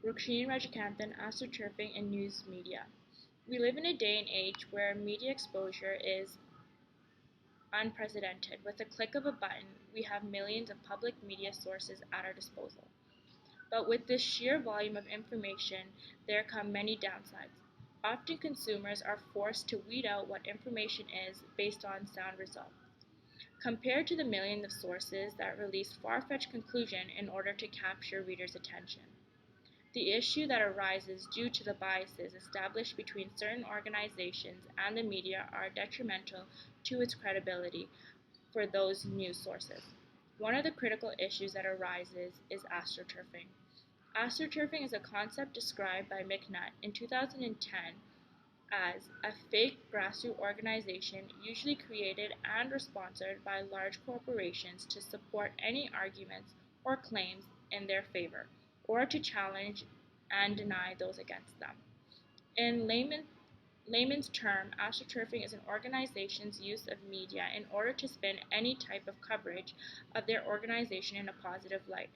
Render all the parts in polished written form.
Rukshini Rajakanthan, Astroturfing and News Media. We live in a day and age where media exposure is unprecedented. With a click of a button, we have millions of public media sources at our disposal. But with this sheer volume of information, there come many downsides. Often consumers are forced to weed out what information is based on sound results. Compared to the millions of sources that release far-fetched conclusions in order to capture readers' attention. The issue that arises due to the biases established between certain organizations and the media are detrimental to its credibility for those news sources. One of the critical issues that arises is astroturfing. Astroturfing is a concept described by McNutt in 2010 as a fake grassroots organization usually created and sponsored by large corporations to support any arguments or claims in their favor, or to challenge and deny those against them. In layman's term, astroturfing is an organization's use of media in order to spin any type of coverage of their organization in a positive light,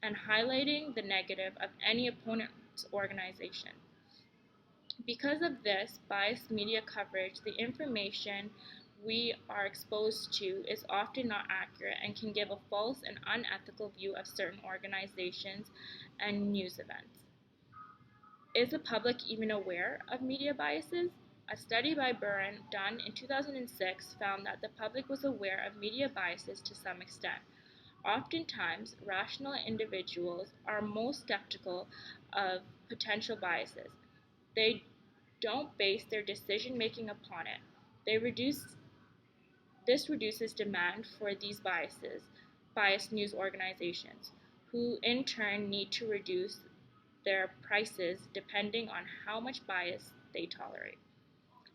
and highlighting the negative of any opponent's organization. Because of this biased media coverage, the information we are exposed to is often not accurate and can give a false and unethical view of certain organizations and news events. Is the public even aware of media biases? A study by Buren done in 2006 found that the public was aware of media biases to some extent. Oftentimes, rational individuals are most skeptical of potential biases. They don't base their decision-making upon it. This reduces demand for these biased news organizations, who in turn need to reduce their prices depending on how much bias they tolerate.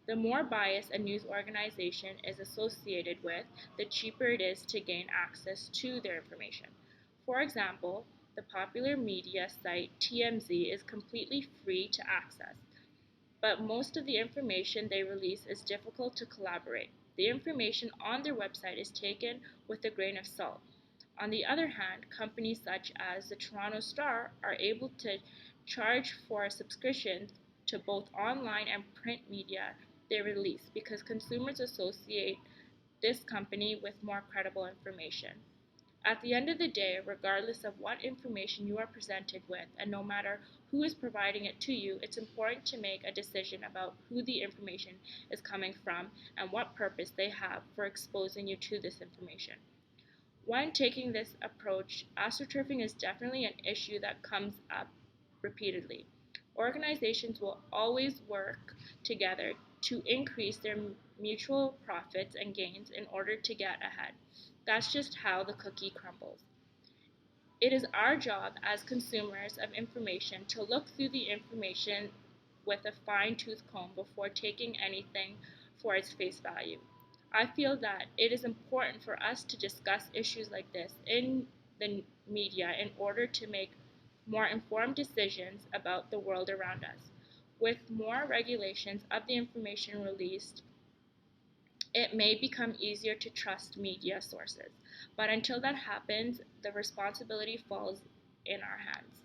The more bias a news organization is associated with, the cheaper it is to gain access to their information. For example, the popular media site TMZ is completely free to access, but most of the information they release is difficult to collaborate. The information on their website is taken with a grain of salt. On the other hand, companies such as the Toronto Star are able to charge for subscriptions to both online and print media they release because consumers associate this company with more credible information. At the end of the day, regardless of what information you are presented with and no matter who is providing it to you, it's important to make a decision about who the information is coming from and what purpose they have for exposing you to this information. When taking this approach, astroturfing is definitely an issue that comes up repeatedly. Organizations will always work together to increase their mutual profits and gains in order to get ahead. That's just how the cookie crumbles. It is our job as consumers of information to look through the information with a fine-tooth comb before taking anything for its face value. I feel that it is important for us to discuss issues like this in the media in order to make more informed decisions about the world around us. With more regulations of the information released, it may become easier to trust media sources. But until that happens, the responsibility falls in our hands.